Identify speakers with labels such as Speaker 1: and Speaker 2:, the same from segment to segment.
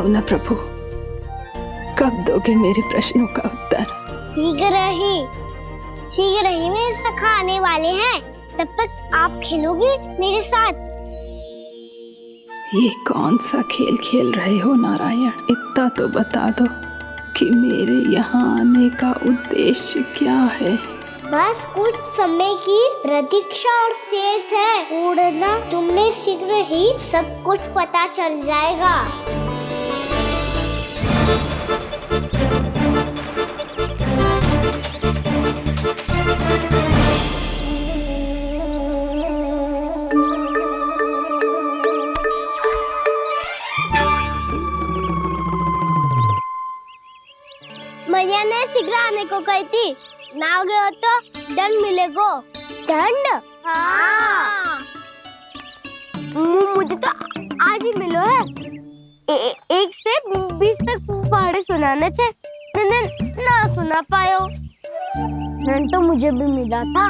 Speaker 1: बताओ ना प्रभु, कब दोगे मेरे प्रश्नों का उत्तर?
Speaker 2: शीघ्र ही मेरे सखा आने वाले हैं। तब तक आप खेलोगे मेरे साथ।
Speaker 1: ये कौन सा खेल खेल रहे हो नारायण? इतना तो बता दो कि मेरे यहाँ आने का उद्देश्य क्या है?
Speaker 2: बस कुछ समय की प्रतीक्षा और शेष है। उड़ना तुमने शीघ्र ही सब कुछ पता चल जाएगा। मैया ने शीघ्र आने को कही थी, ना हो गए हो तो दंड मिलेगा। दंड? हाँ। मुझे तो आज ही मिलो है। 1 से 20 तक पहाड़े सुनाने थे, ना सुना पायो। दंड तो मुझे भी मिला था,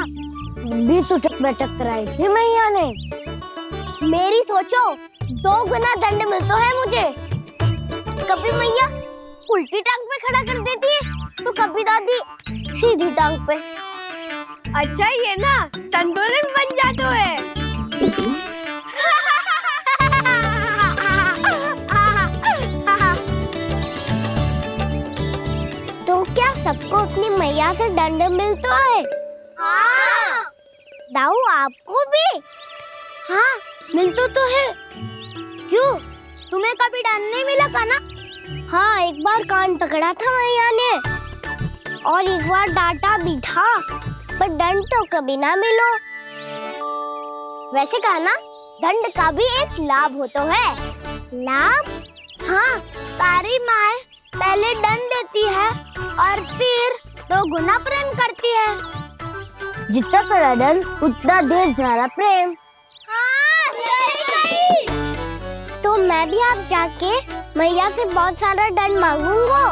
Speaker 2: 20 उठक बैठक कराई थी मैया ने। मेरी सोचो 2 गुना दंड मिलता है मुझे। कभी मैया उल्टी टांग पे खड़ा कर देती है, तो कभी दादी सीधी टांग पे। अच्छा ये ना संतुलन बन जाता है। तो क्या सबको अपनी मैया से दंड मिलता है? हाँ। दाऊ आपको भी? हाँ मिलता तो है। क्यों, तुम्हें कभी दंड नहीं मिला था ना? हाँ, एक बार कान पकड़ा था मैया ने और एक बार डांटा भी था, पर दंड तो कभी ना मिलो। वैसे कहा ना, दंड का भी एक लाभ होता है। लाभ? हाँ, सारी माँ पहले दंड देती है और फिर 2 गुना प्रेम करती है। जितना बड़ा दंड उतना ढेर सारा प्रेम। हाँ, सही। तो मैं भी आप जाके मैया से बहुत सारा दंड मांगूंगा।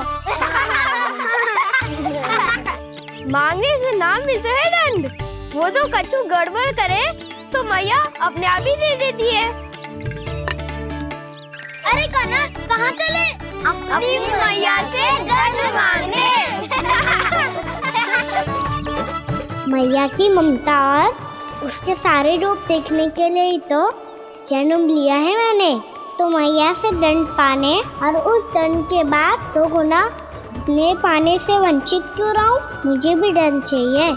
Speaker 2: मांगने से ना मिलता है दंड, वो तो कछु गड़बड़ करे तो मैया अपने आप ही दे देती है। अरे कान्हा, कहाँ चले? अपनी मैया से दंड मांगने। मैया की ममता और उसके सारे रूप देखने के लिए ही तो जन्म लिया है मैंने। तो मैया से दंड पाने और उस दंड के बाद 2 गुना स्नेह पाने से वंचित क्यों रहूं? मुझे भी दंड चाहिए।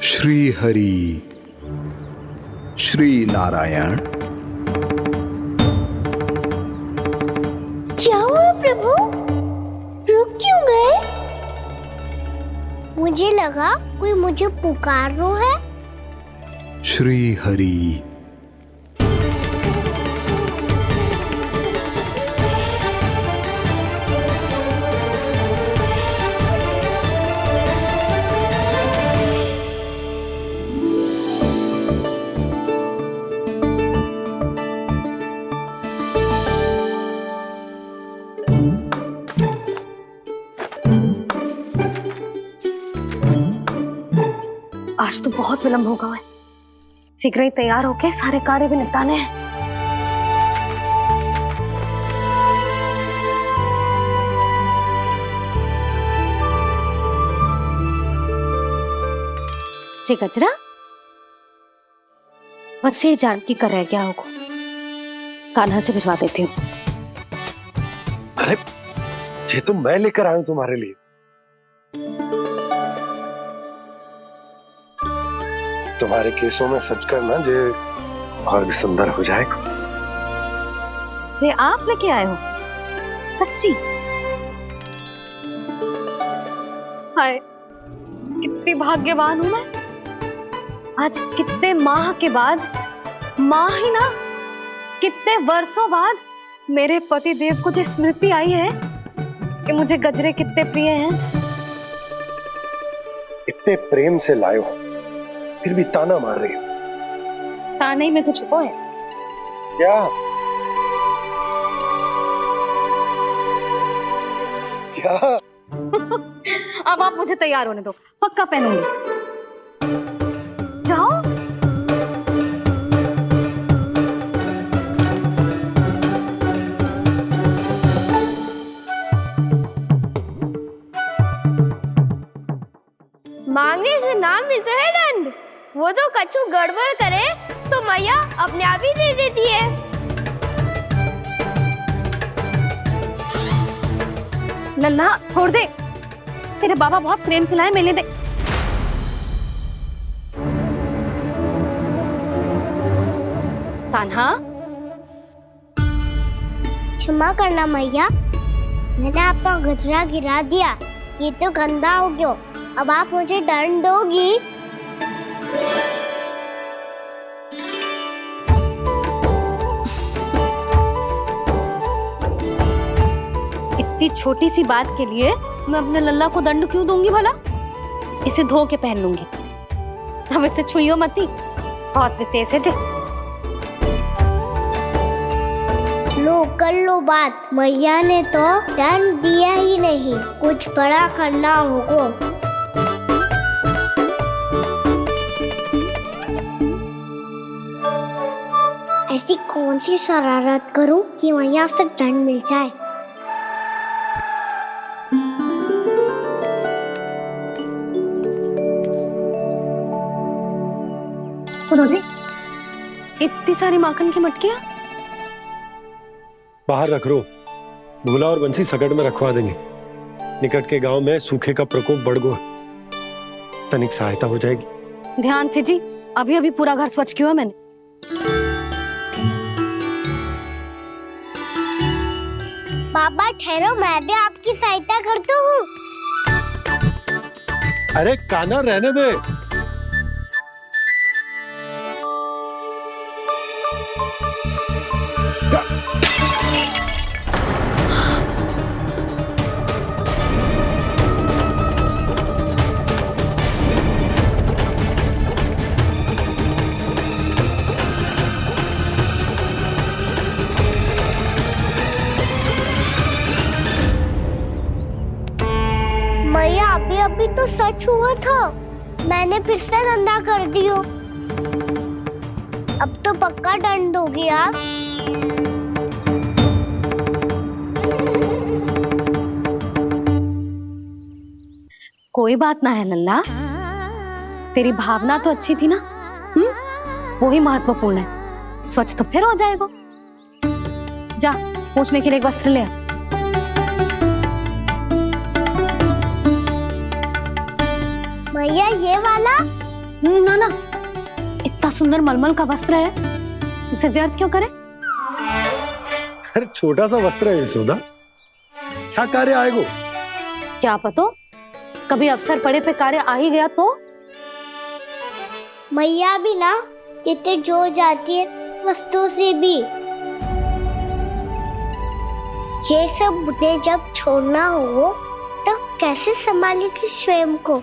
Speaker 3: श्री हरि, श्री नारायण।
Speaker 2: क्या हुआ प्रभु? रुक क्यों गए? मुझे लगा कोई मुझे पुकार रहा है।
Speaker 3: श्री हरि।
Speaker 4: आज तो बहुत विलंब होगा है। शीघ्र ही तैयार होके सारे कार्य भी निपटाने हैं। जे गजरा, बस ये जान की कर रहे क्या होगा। कान्हा से भिजवा देती हूँ।
Speaker 5: अरे ये तो मैं लेकर आया हूं तुम्हारे लिए। तुम्हारे केसों में सच करना जे और भी सुंदर हो जाएगा।
Speaker 4: जे आप लेके आए हो? सच्ची? हाय, कितनी भाग्यवान हूं मैं। आज कितने माह के बाद, माह ही ना, कितने वर्षों बाद मेरे पति देव को जो स्मृति आई है कि मुझे गजरे कितने प्रिय हैं।
Speaker 5: इतने प्रेम से लाए हो, फिर भी ताना मार रही हो।
Speaker 4: ताने में कुछ छुपो है
Speaker 5: क्या? क्या?
Speaker 4: अब आप मुझे तैयार होने दो, पक्का पहनूंगी। जाओ।
Speaker 2: से ना मिलते है दंड। वो तो कछु गड़बड़ करे तो मैया अपने आप ही दे देती है।
Speaker 4: लल्ला छोड़ दे, तेरे बाबा बहुत प्रेम से लाए, मिलने दे। कान्हा,
Speaker 2: क्षमा करना मैया, मैंने आपका गजरा गिरा दिया, ये तो गंदा हो गया। अब आप मुझे दंड दोगी?
Speaker 4: इतनी छोटी सी बात के लिए मैं अपने लल्ला को दंड क्यों दूंगी भला? इसे धो के पहन लूंगी। अब इसे छुइयो मती, बहुत विशेष है जे।
Speaker 2: लो कर लो बात, मैया ने तो दंड दिया ही नहीं, कुछ बड़ा करना होगा। ऐसी कौन सी शरारत करूं कि मैया से दंड मिल जाए?
Speaker 4: सुनो जी, इतनी सारी माखन की मटकियां
Speaker 5: बाहर रख रो, भूला और बंसी सकट में रखवा देंगे। निकट के गांव में सूखे का प्रकोप बढ़ गया, तनिक सहायता हो जाएगी।
Speaker 4: ध्यान से जी, अभी अभी पूरा घर स्वच्छ किया मैंने।
Speaker 2: बाबा ठहरो, मैं भी आपकी सहायता करता हूँ।
Speaker 5: अरे कान्हा रहने दे।
Speaker 2: मैया अभी अभी तो सच हुआ था, मैंने फिर से गंदा कर दियो। अब तो पक्का दंड दोगी आप।
Speaker 4: कोई बात ना है लल्ला, तेरी भावना तो अच्छी थी ना, वो ही महत्वपूर्ण है। स्वच्छ तो फिर हो जाएगा। जा पोंछने के लिए एक वस्त्र ले आ।
Speaker 2: भैया ये वाला?
Speaker 4: ना ना, इतना सुंदर मलमल का वस्त्र है, उसे व्यर्थ क्यों करे?
Speaker 5: अरे छोटा सा वस्त्र है यशोदा, क्या कार्य आएगा?
Speaker 4: क्या पता, कभी अवसर पड़े पे कार्य आ ही गया तो।
Speaker 2: मैया भी ना कितने जो जाती है वस्तुओं से भी। ये सब मुझे जब छोड़ना हो तो कैसे संभालेगी स्वयं को?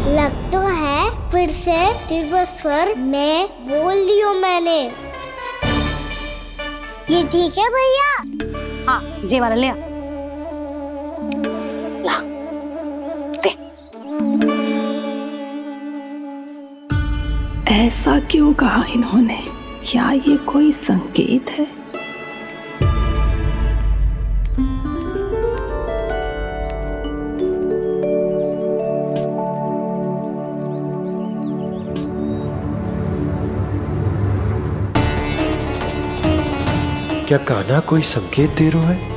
Speaker 2: लग तो है फिर से तीव्र स्वर में बोल दियो मैंने। ये ठीक है भैया?
Speaker 4: हाँ, जे वाला ले आ। ला, दे।
Speaker 1: ऐसा क्यों कहा इन्होंने? क्या ये कोई संकेत है?
Speaker 5: क्या कान्हा कोई संकेत दे रहा है?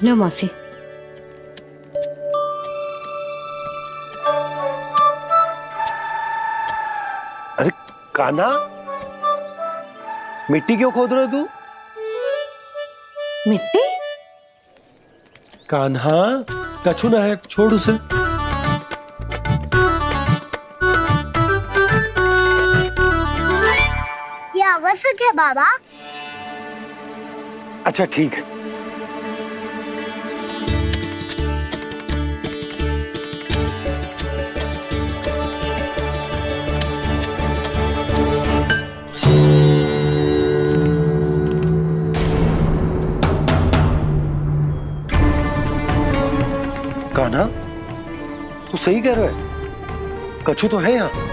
Speaker 4: लो मौसी।
Speaker 5: अरे कान्हा, मिट्टी क्यों खोद रहे तू?
Speaker 4: मिट्टी?
Speaker 5: कान्हा, कछु ना है, छोड़ उसे।
Speaker 2: ये आवश्यक है बाबा।
Speaker 5: अच्छा ठीक है। कान्हा, तू सही कह रहा है, कछु तो है यहाँ।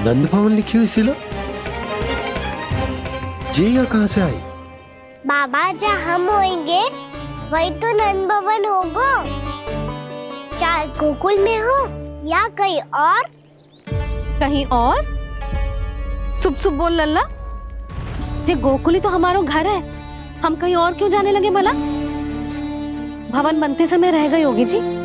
Speaker 5: नंद भवन लिखी हुई सिला, जी यहाँ कहाँ से आई?
Speaker 2: बाबा जहाँ हम होंगे वही तो नंद भवन होगा। चाहे गोकुल में हो या कहीं और।
Speaker 4: कहीं और? सुब सुब बोल लल्ला, जे गोकुली तो हमारो घर है, हम कहीं और क्यों जाने लगे भला? भवन बनते समय रह गई होगी जी।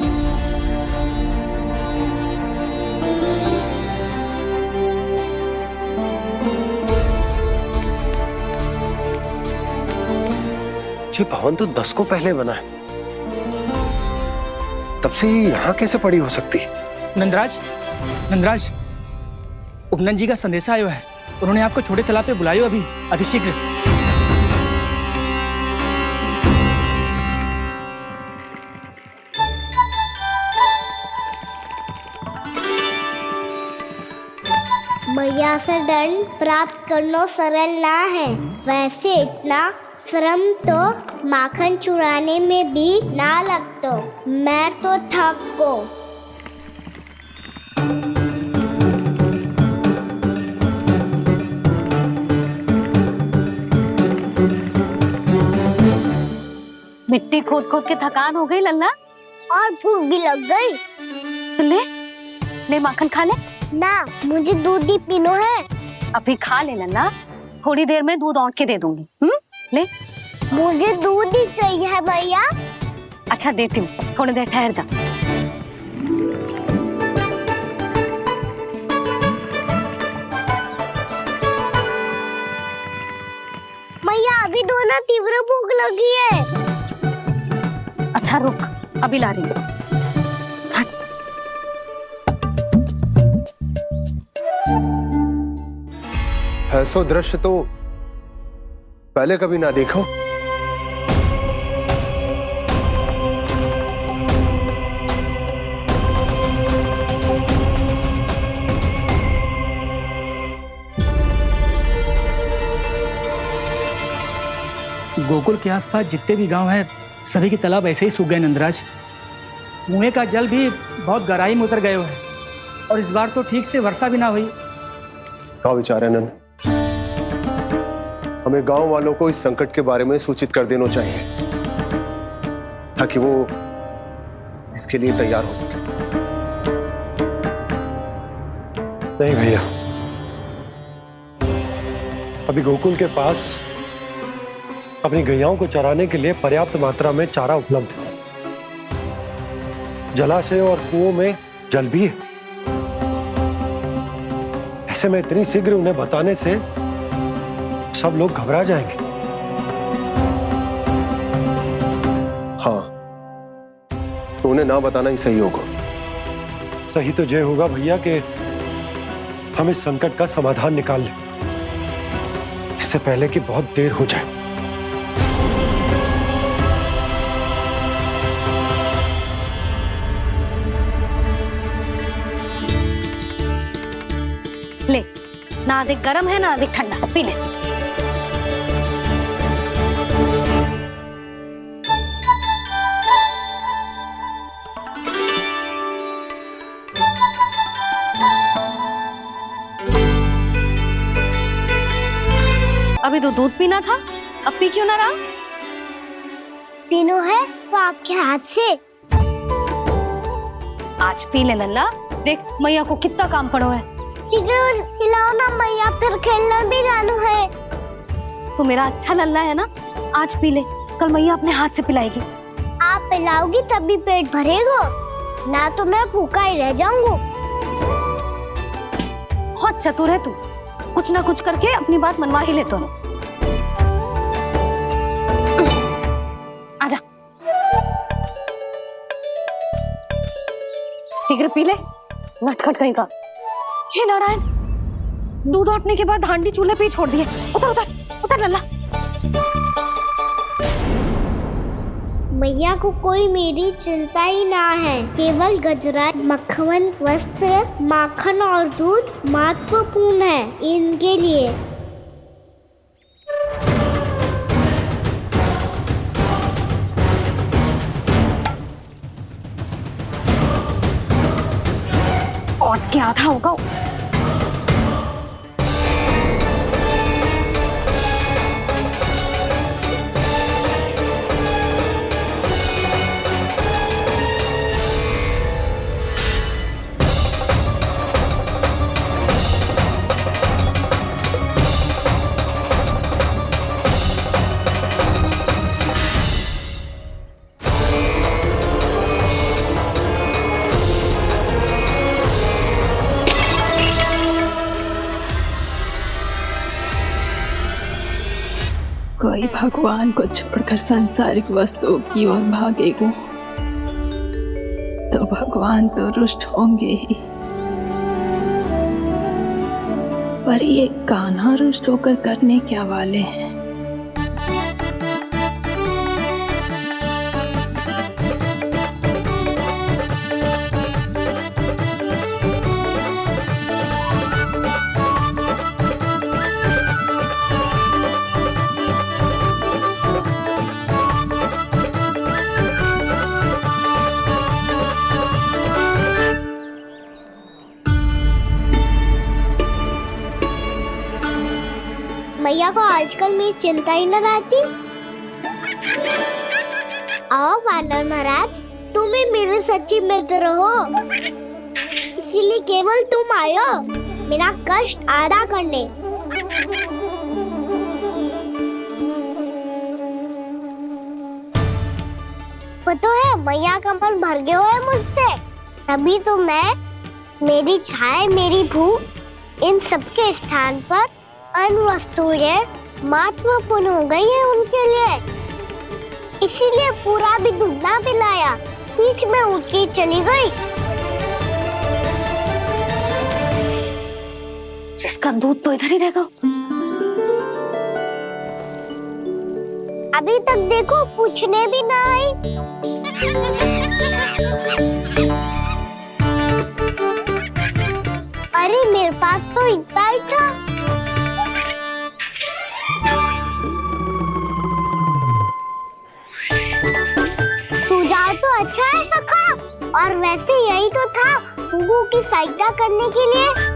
Speaker 5: ये भवन तो 10 को पहले बना है, तब से ये यहाँ कैसे पड़ी हो सकती?
Speaker 6: नंदराज, नंदराज, उपनंद जी का संदेशा आयो है। उन्होंने आपको छोटे तालाब पे बुलायो अभी, अतिशीघ्र।
Speaker 2: मैया से दंड प्राप्त करना सरल ना है, वैसे इतना श्रम तो माखन चुराने में भी ना लगतो। मैं तो थक गो।
Speaker 4: मिट्टी खोद खोद के थकान हो गई लल्ला,
Speaker 2: और भूख भी लग गई।
Speaker 4: तो ले माखन खा ले।
Speaker 2: ना, मुझे दूध ही पीनो है।
Speaker 4: अभी खा ले लल्ला, थोड़ी देर में दूध औंट के दे दूंगी। ले।
Speaker 2: मुझे दूध ही चाहिए है भैया।
Speaker 4: अच्छा देती हूँ, थोड़ी देर ठहर जा।
Speaker 2: मैया अभी तो ना तीव्र भूख लगी है।
Speaker 4: अच्छा रुक, अभी ला रही हूँ।
Speaker 5: ऐसा दृश्य तो पहले कभी ना देखो।
Speaker 6: गोकुल के आसपास जितने भी गांव हैं, सभी के तालाब ऐसे ही सूख गए नंदराज। कुएं का जल भी बहुत गहराई में उतर गए हुए हैं, और इस बार तो ठीक से वर्षा भी ना हुई।
Speaker 5: क्या विचार है नंद? हमें गांव वालों को इस संकट के बारे में सूचित कर देना चाहिए, ताकि वो इसके लिए तैयार हो सके। नहीं भैया, अभी गोकुल के पास अपनी गैयाओं को चराने के लिए पर्याप्त मात्रा में चारा उपलब्ध है। जलाशय और कुओं में जल भी है। ऐसे में इतनी शीघ्र उन्हें बताने से सब लोग घबरा जाएंगे। हाँ, तो उन्हें ना बताना ही सही होगा। सही तो ये होगा भैया कि हम इस संकट का समाधान निकाल लें, इससे पहले कि बहुत देर हो जाए।
Speaker 4: ले, ना अधिक गर्म है ना अधिक ठंडा, पी ले। अभी तो दूध पीना था, अब पी क्यों ना रहा?
Speaker 2: पीनो है तो आपके हाथ से।
Speaker 4: आज पी ले लल्ला, देख मैया को कितना काम पड़ो है।
Speaker 2: शीघ्र पिलाओ ना मैया, फिर खेलना भी जानो है।
Speaker 4: तू मेरा अच्छा लल्ला है ना, आज पी ले, कल मैया अपने हाथ से पिलाएगी।
Speaker 2: आप पिलाओगी तभी पेट भरेगा, ना तो मैं भूखा ही रह जाऊंगा।
Speaker 4: बहुत चतुर है तू, कुछ ना कुछ करके अपनी बात मनवा ही लेता है। आजा, शीघ्र पी ले, नटखट कहीं का। हे नारायण, दूध औटने के बाद हांडी चूल्हे पे ही छोड़ दिए। उतर उतर उतर लल्ला।
Speaker 2: मैया को कोई मेरी चिंता ही ना है, केवल गजरा, मक्खन, वस्त्र, माखन और दूध महत्वपूर्ण है इनके लिए।
Speaker 4: और क्या आधा होगा।
Speaker 1: कोई भगवान को छोड़कर सांसारिक वस्तुओं की ओर भागेगा तो भगवान तो रुष्ट होंगे ही, पर ये कान्हा रुष्ट होकर करने क्या वाले हैं।
Speaker 2: मैया को आजकल मेरी चिंता ही न रहती। आओ वानर महाराज, तुम ही मेरे सच्ची मित्र हो, इसीलिए केवल तुम आयो मेरा कष्ट आधा करने। पता है मैया का मन भर गया है मुझसे, तभी तो मैं, मेरी छाया, मेरी भूख, इन सबके स्थान पर अन्य वस्तुएं महत्वपूर्ण हो गई है उनके लिए। इसीलिए पूरा भी दूध ना पिलाया, बीच में उठ के चली गई।
Speaker 4: जिसका दूध तो इधर ही रहेगा।
Speaker 2: अभी तक देखो पूछने भी ना आई। अरे मेरे पास तो इतना ही था। सुझाव तो अच्छा है सखा, और वैसे यही तो था गुगु की सहायता करने के लिए।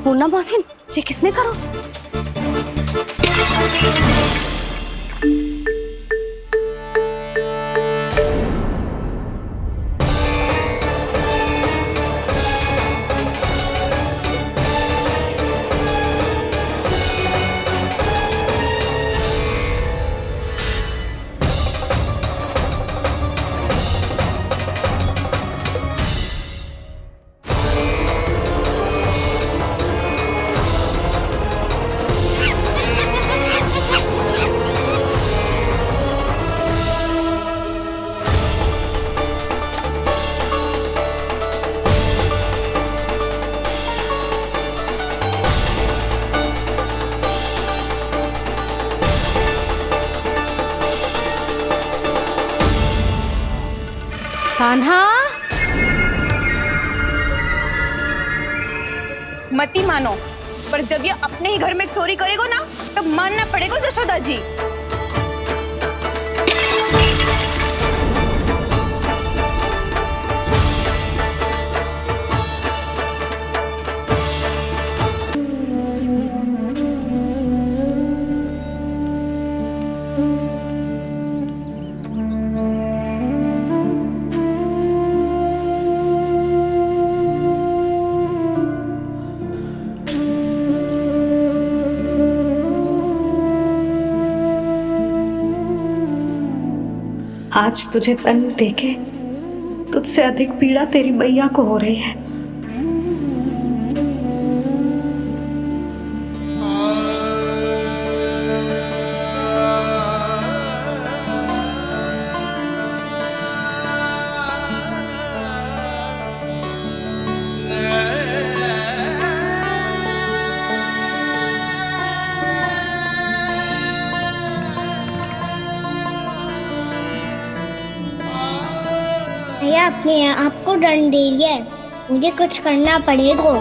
Speaker 4: पूर्णा मौसी, ये किसने करो? कान्हा,
Speaker 7: मती मानो, पर जब ये अपने ही घर में चोरी करेगा ना, तब मानना पड़ेगा जशोदा जी।
Speaker 4: आज तुझे दंड देके तुझसे अधिक पीड़ा तेरी मैया को हो रही है।
Speaker 2: भैया अपने आपको दंड दे रही है, मुझे कुछ करना पड़ेगा।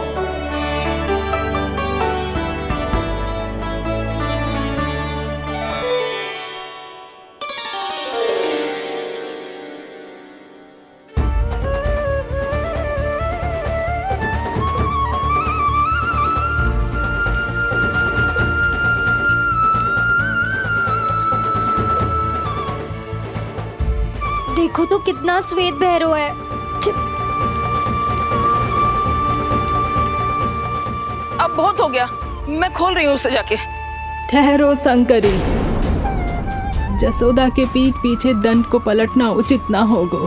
Speaker 8: देखो तो कितना श्वेत भैरव है।
Speaker 7: अब बहुत हो गया, मैं खोल रही हूँ उसे जाके।
Speaker 1: ठहरो शंकरी, जसोदा के पीठ पीछे दंड को पलटना उचित ना होगा।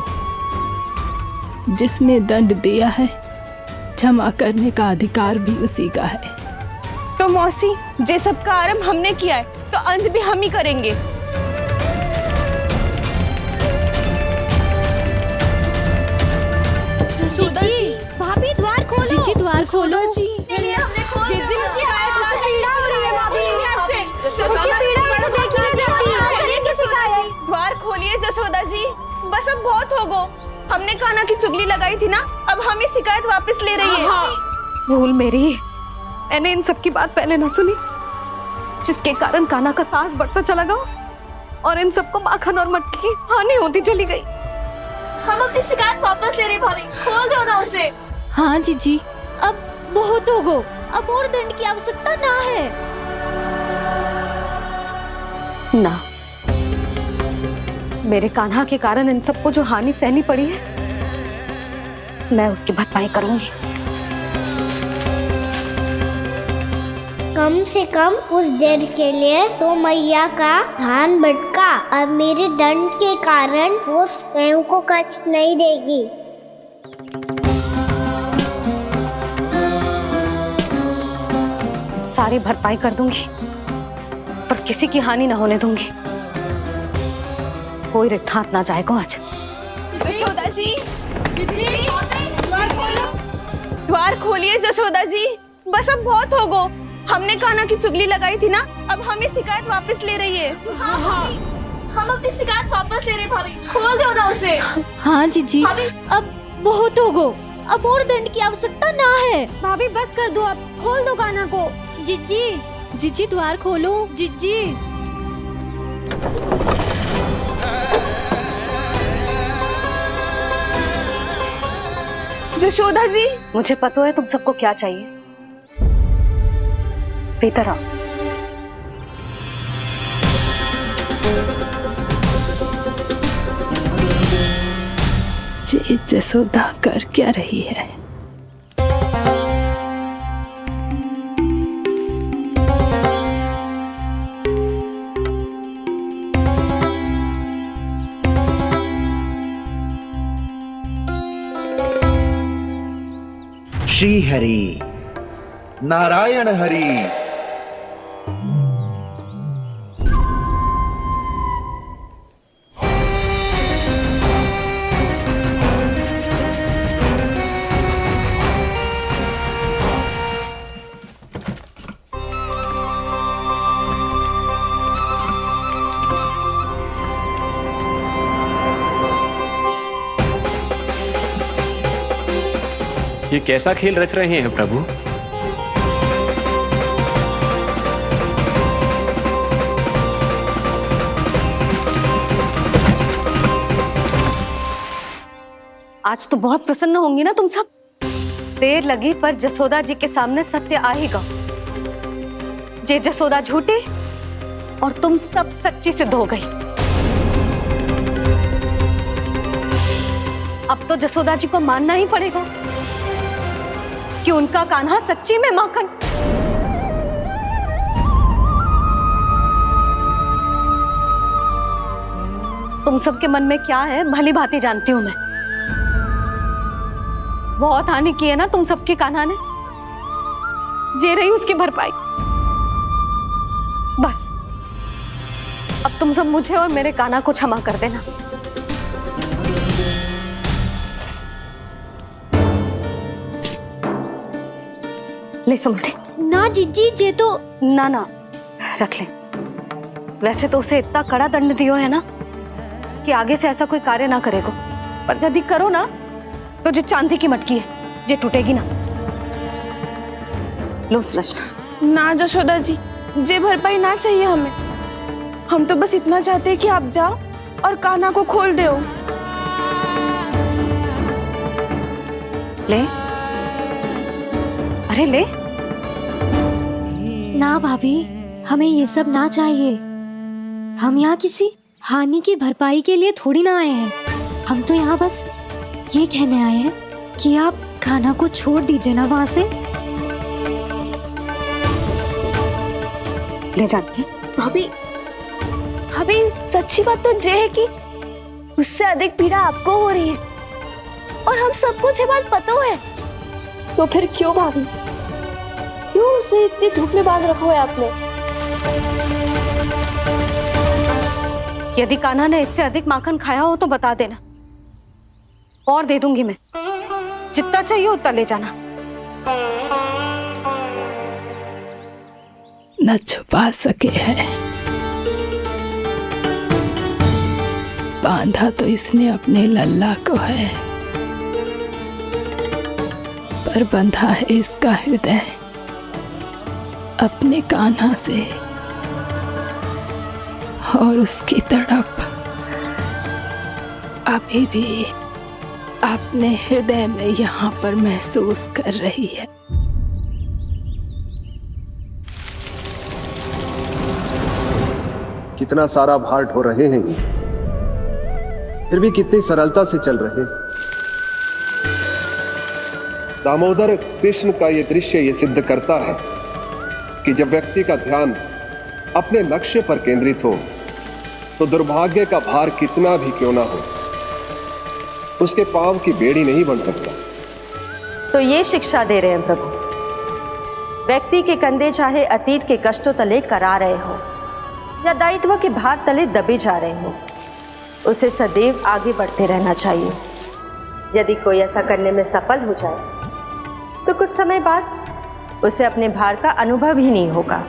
Speaker 1: जिसने दंड दिया है क्षमा करने का अधिकार भी उसी का है।
Speaker 7: तो मौसी, जे सब का आरंभ हमने किया है तो अंत भी हम ही करेंगे।
Speaker 8: जसोदा जी, भाभी द्वार खोलो। जीजी द्वार खोलो। जी
Speaker 7: द्वार खोलिए जसोदा जी, बस अब बहुत हो गो। हमने कान्हा की चुगली लगाई थी ना, अब हम ही शिकायत वापस ले रही है।
Speaker 4: भूल मेरी, मैंने इन सब की बात पहले ना सुनी, जिसके कारण कान्हा का साहस बढ़ता चला गया और इन सबको माखन और मटकी की हानि होती चली गई।
Speaker 2: हम अपनी शिकायत वापस ले रहे भाभी, खोल दो ना उसे।
Speaker 8: हाँ जीजी, अब बहुत हो गो, अब और दंड की आवश्यकता ना है।
Speaker 4: ना, मेरे कान्हा के कारण इन सबको जो हानि सहनी पड़ी है, मैं उसकी भरपाई करूंगी।
Speaker 2: कम से कम कुछ देर के लिए तो मैया का ध्यान भटका, अब मेरे दंड के कारण वो स्वयं को कष्ट नहीं देगी।
Speaker 4: सारी भरपाई कर दूंगी, पर किसी की हानि ना होने दूंगी। कोई रिक्त हाथ ना जाएगा आज।
Speaker 7: जसोदा जी, द्वार खोलिए जसोदा जी, बस अब बहुत हो गो। हमने कान्हा की चुगली लगाई थी ना, अब हम ही शिकायत वापस ले रही है।
Speaker 2: हम अपनी शिकायत वापस ले रहे भाभी, खोल दो ना उसे।
Speaker 8: हाँ जीजी, अब बहुत हो गो, अब और दंड की आवश्यकता ना है।
Speaker 2: भाभी बस कर दो, अब खोल दो कान्हा को।
Speaker 8: जीजी, जीजी द्वार खोलो। जीजी
Speaker 7: जसोदा जी,
Speaker 4: मुझे पता है तुम सबको क्या चाहिए। भीतर आओ।
Speaker 1: ये जसोदा कर क्या रही है?
Speaker 9: श्री हरि नारायण हरि।
Speaker 10: ये कैसा खेल रच रहे हैं प्रभु?
Speaker 4: आज तो बहुत प्रसन्न होंगी ना तुम सब। देर लगी पर जसोदा जी के सामने सत्य आएगा। जे जसोदा झूठी और तुम सब सच्ची सिद्ध हो गई। अब तो जसोदा जी को मानना ही पड़ेगा कि उनका कान्हा सच्ची में माखन। तुम सबके मन में क्या है भली भांति जानती हूं मैं। बहुत हानि की है ना तुम सबके कान्हा ने, जे रही उसकी भरपाई। बस अब तुम सब मुझे और मेरे कान्हा को क्षमा कर देना। ले सुमति।
Speaker 8: ना जीजी, जे तो
Speaker 4: ना रख ले। वैसे तो उसे इतना कड़ा दंड दियो है ना कि आगे से ऐसा कोई कार्य ना करेगा, पर यदि करो ना तो जो चांदी की मटकी है जे टूटेगी ना। लो सृष्टि।
Speaker 7: ना जशोदा जी, जे भरपाई ना चाहिए हमें। हम तो बस इतना चाहते हैं कि आप जाओ और कान्हा को खोल दो।
Speaker 4: ले, अरे ले।
Speaker 8: ना भाभी, हमें ये सब ना चाहिए। हम यहाँ किसी हानि की भरपाई के लिए थोड़ी ना आए हैं। हम तो यहाँ बस ये कहने आए हैं कि आप कान्हा को छोड़ दीजिए ना वहां से।
Speaker 4: ले जाती
Speaker 7: भाभी, भाभी सच्ची बात तो ये है कि उससे अधिक पीड़ा आपको हो रही है और हम सबको ये बात पता है। तो फिर क्यों भाभी, क्यों उसे इतनी धूप में बांध रखा है आपने?
Speaker 4: यदि कान्हा ने इससे अधिक माखन खाया हो तो बता देना, और दे दूंगी मैं। जितना चाहिए उतना ले जाना।
Speaker 1: न छुपा सके है, बांधा तो इसने अपने लल्ला को है, पर बंधा है इसका हृदय अपने कान्हा से, और उसकी तड़प अभी भी अपने हृदय में यहाँ पर महसूस कर रही है।
Speaker 5: कितना सारा भार ढो रहे हैं, फिर भी कितनी सरलता से चल रहे हैं। दामोदर कृष्ण का ये दृश्य ये सिद्ध करता है कि जब व्यक्ति का ध्यान अपने लक्ष्य पर केंद्रित हो तो दुर्भाग्य का भार कितना भी क्यों ना हो, उसके पांव की बेड़ी नहीं बन सकता।
Speaker 11: तो ये शिक्षा दे रहे हैं प्रभु। व्यक्ति के कंधे चाहे अतीत के कष्टों तले करा रहे हो या दायित्व के भार तले दबे जा रहे हो, उसे सदैव आगे बढ़ते रहना चाहिए। यदि कोई ऐसा करने में सफल हो जाए तो कुछ समय बाद उसे अपने भार का अनुभव ही नहीं होगा।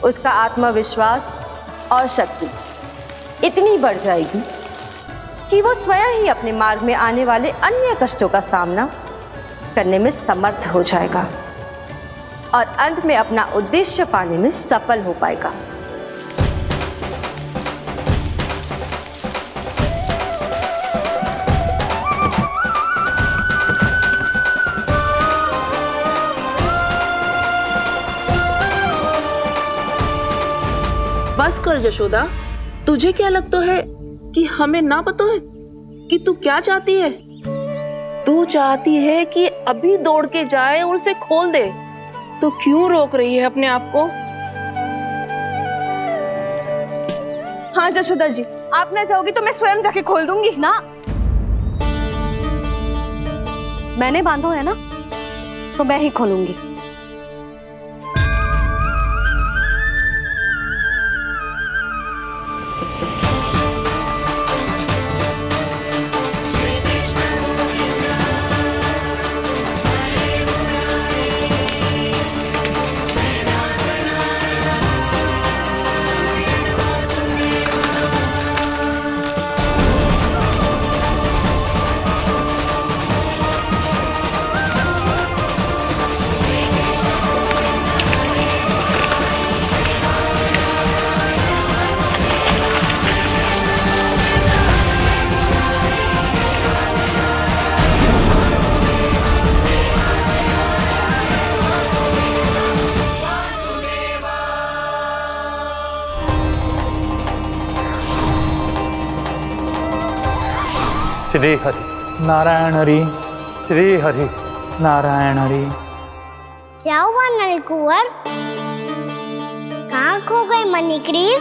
Speaker 11: उसका आत्मविश्वास और शक्ति इतनी बढ़ जाएगी कि वो स्वयं ही अपने मार्ग में आने वाले अन्य कष्टों का सामना करने में समर्थ हो जाएगा और अंत में अपना उद्देश्य पाने में सफल हो पाएगा।
Speaker 7: बस कर जशोदा, तुझे क्या लगता है कि हमें ना पता है कि तू क्या चाहती है? तू चाहती है कि अभी दौड़ के जाए और उसे खोल दे, तो क्यों रोक रही है अपने आप को? हाँ जशोदा जी, आप ना जाओगी तो मैं स्वयं जाके खोल दूंगी।
Speaker 4: ना, मैंने बांधो है ना, तो मैं ही खोलूंगी।
Speaker 12: श्री हरि नारायण हरि, श्री हरि नारायण हरि।
Speaker 2: क्या हुआ नलकुंवर? कहाँ खो गए मणिग्रीव?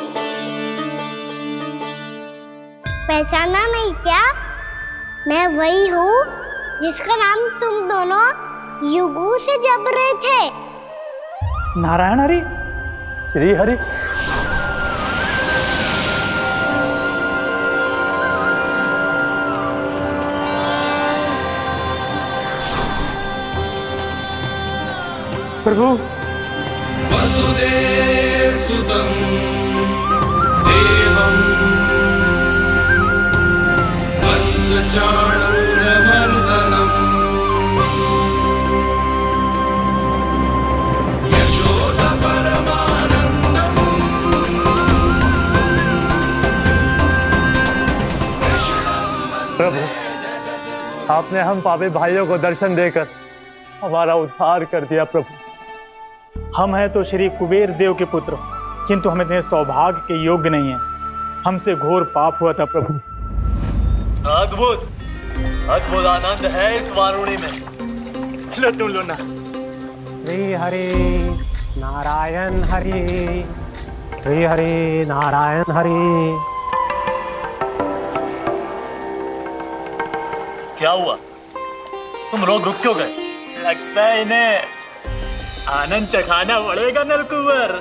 Speaker 2: पहचाना नहीं क्या? मैं वही हूँ जिसका नाम तुम दोनों युगों से जप रहे थे।
Speaker 12: नारायण हरि, श्री हरि। प्रभु,
Speaker 13: वसुदेव सुतं देवं वंशचाणूरमर्दनम् यशोदपरमानन्दम्
Speaker 12: प्रभु, आपने हम पापी भाइयों को दर्शन देकर हमारा उद्धार कर दिया। प्रभु, हम हैं तो श्री कुबेर देव के पुत्र, किंतु हम इतने सौभाग्य के योग्य नहीं हैं। हमसे घोर पाप हुआ था प्रभु।
Speaker 14: अद्भुत अद्भुत आनंद है इस वारुणी में। लो तुम लो ना।
Speaker 5: श्री हरि नारायण हरि, श्री हरि नारायण हरि।
Speaker 14: क्या हुआ? तुम रोक रुक क्यों गए? लगता है इन्हें आनंद चखाना पड़ेगा नलकुबर।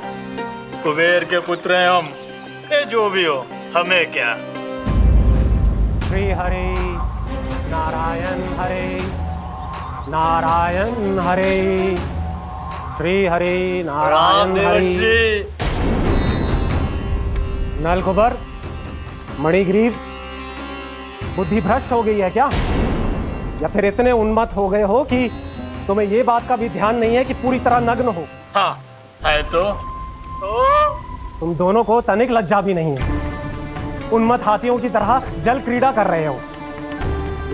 Speaker 14: कुबेर के पुत्र हैं हम, ये जो भी हो हमें क्या।
Speaker 5: श्री हरि नारायण हरि, नारायण हरि, श्री हरि नारायण हरि। नलकुबर, मणिग्रीव, बुद्धि भ्रष्ट हो गई है क्या? या फिर इतने उन्मत्त हो गए हो कि तुम्हें ये बात का भी ध्यान नहीं है कि पूरी तरह नग्न हो?
Speaker 14: हाँ है तो
Speaker 5: तुम दोनों को तनिक लज्जा भी नहीं है। उन्मत्त हाथियों की तरह जल क्रीड़ा कर रहे हो।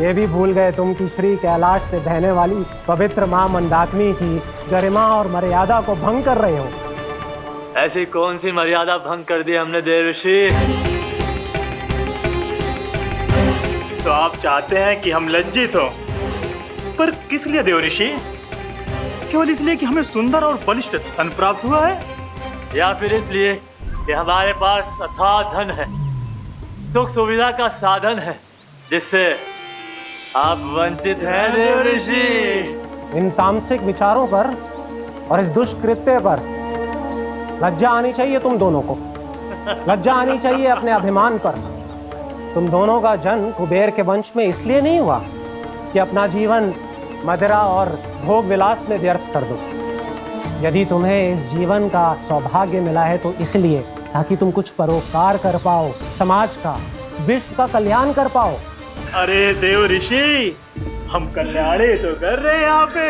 Speaker 5: ये भी भूल गए तुम कि श्री कैलाश से बहने वाली पवित्र मां मंदाकिनी की गरिमा और मर्यादा को भंग कर रहे हो।
Speaker 14: ऐसी कौन सी मर्यादा भंग कर दी हमने देवर्षि? तो आप चाहते हैं कि हम लज्जित हो, पर किस लिए देवर्षि? केवल इसलिए कि हमें सुंदर और बलिष्ठ धन प्राप्त हुआ है, या फिर इसलिए कि हमारे पास अथाह धन है, सुख सुविधा का साधन है, जिससे आप वंचित हैं देवर्षि?
Speaker 5: इन तामसिक विचारों पर और इस दुष्कृत्य पर लज्जा आनी चाहिए तुम दोनों को। लज्जा आनी चाहिए अपने अभिमान पर। तुम दोनों का जन्म कुबेर के वंश में इसलिए नहीं हुआ कि अपना जीवन मदिरा और भोग विलास में व्यर्थ कर दो। यदि तुम्हें इस जीवन का सौभाग्य मिला है तो इसलिए ताकि तुम कुछ परोपकार कर पाओ, समाज का, विश्व का कल्याण कर पाओ।
Speaker 14: अरे देव ऋषि, हम कल्याण तो कर रहे हैं यहाँ पे।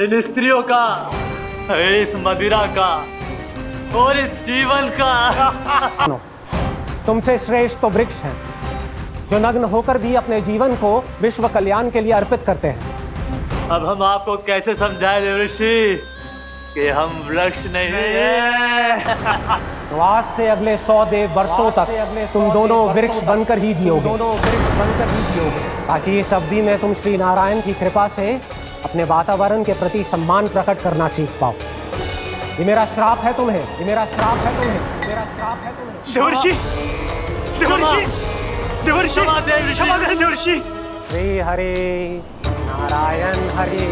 Speaker 14: इन स्त्रियों का, इस मदिरा का और इस जीवन का।
Speaker 5: तुमसे श्रेष्ठ तो वृक्ष हैं, जो नग्न होकर भी अपने जीवन को विश्व कल्याण के लिए अर्पित करते हैं।
Speaker 14: अब हम आपको कैसे समझाएं देवर्षि कि हम वृक्ष नहीं हैं?
Speaker 5: तो आज से अगले 100 देव वर्षों तक तुम दोनों वृक्ष बनकर ही जियोगे, ताकि इस अवधि में तुम श्री नारायण की कृपा से अपने वातावरण के प्रति सम्मान प्रकट करना सीख पाओ। ये मेरा श्राप है तुम्हें, ये मेरा श्राप है तुम्हें, मेरा श्राप है तुम्हें।
Speaker 14: देवर्षि, देवर्षि, देवर्षि, क्षमा करें देवर्षि।
Speaker 5: श्री हरि नारायण हरि,